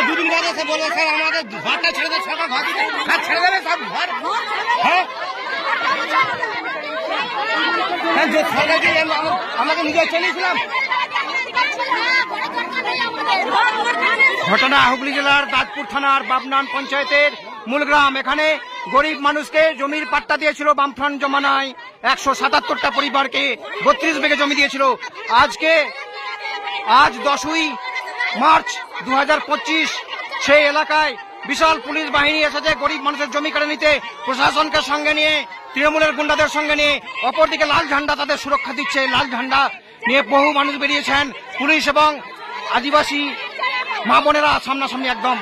দুদিন বাদে সে বলবে স্যার আমাদের ঘরটা ছেড়ে দেবে, সরকার ঘর ছেড়ে দেবে সব ঘর। হ্যাঁ যে সরকারকে আমাকে নিজে চলেছিলাম। ঘটনা হুগলি জেলার দাঁতপুর থানার বাবনান পঞ্চায়েতের মূলগ্রাম। এখানে গরিব মানুষকে জমির পাট্টা দিয়েছিল বামফ্রন্ট জমানায়। 177টা পরিবারকে 32 বিঘে জমি দিয়েছিল। আজ 10ই মার্চ 2025 সেই এলাকায় বিশাল পুলিশ বাহিনী এসেছে গরিব মানুষের জমি কেড়ে নিতে। প্রশাসনকে সঙ্গে নিয়ে, তৃণমূলের গুন্ডাদের সঙ্গে নিয়ে, অপরদিকে লাল ঝান্ডা তাদের সুরক্ষা দিচ্ছে। লাল ঝান্ডা নিয়ে বহু মানুষ বেরিয়েছেন। পুলিশ এবং আদিবাসী মা বোনেরা সামনাসামনি একদম।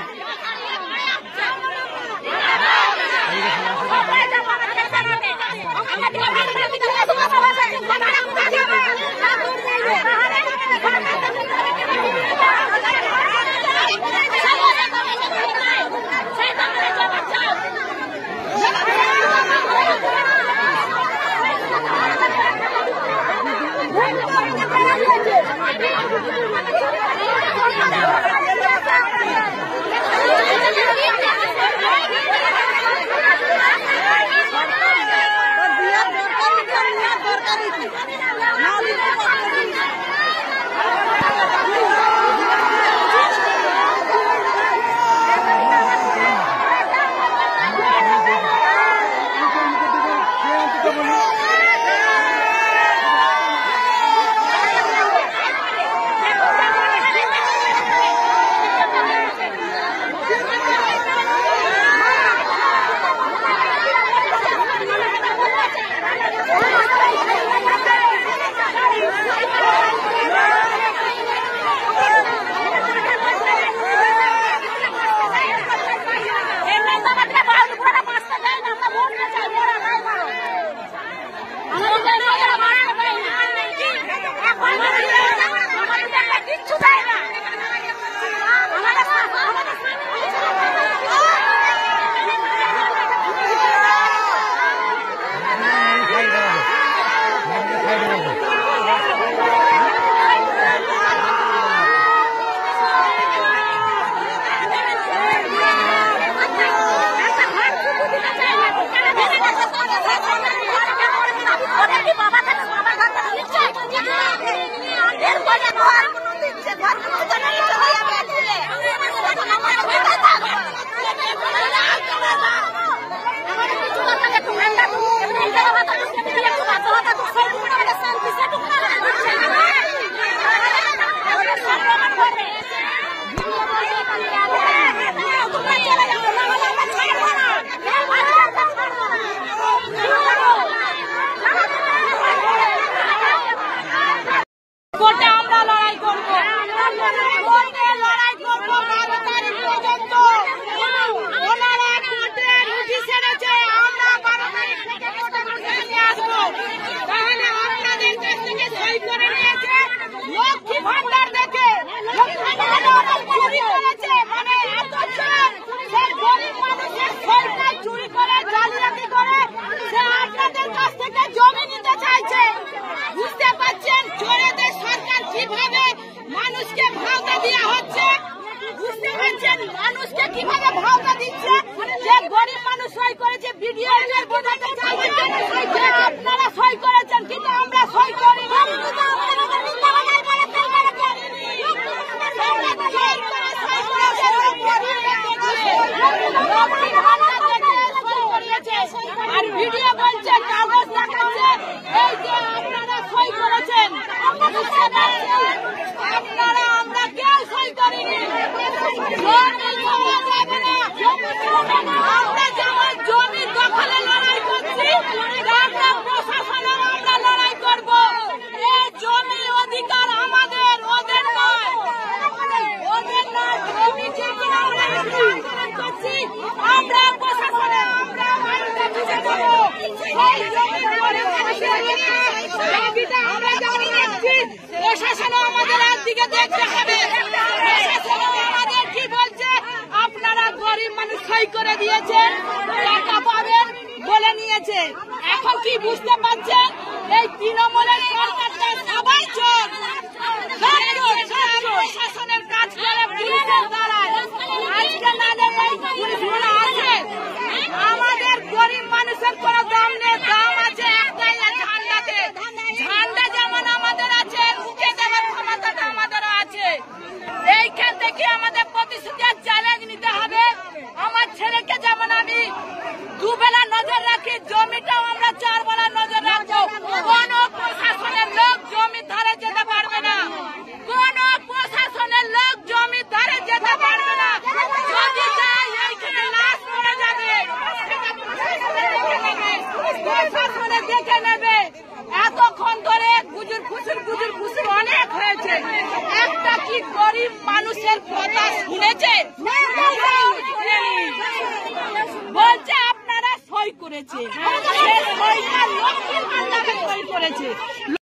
প্রশাসনও আমাদের দিকে দেখতে হবে। প্রশাসনও আমাদের কি বলছে, আপনারা গরিব মানুষ সই করে দিয়েছেন, টাকা পাবেন বলে নিয়েছে। এখন কি বুঝতে পারছেন এই তৃণমূলের সরকারটা সবাই চোর। পুলিশকে চ্যালেঞ্জ নিতে হবে। আমার ছেলেকে যেমন আমি দুবেলা নজর রাখি, জমিটাও আমরা 4 বেলা নজর রাখবো। কোন প্রশাসনের লোক জমির ধারে যেতে পারবে না, কোন প্রশাসনের লোক জমির ধারে যেতে পারবে না। যদি যায় এইখানে লাশ পড়ে যাবে, প্রশাসনে দেখে নেবে। এতক্ষণ ধরে গুজুর ফুসুর অনেক হয়েছে, একটা কি গরিব মানুষের কথা শুনেছে? বলছে আপনারা সই করেছে, সে সইটা লক্ষ্মীর ভান্ডারে সই করেছে।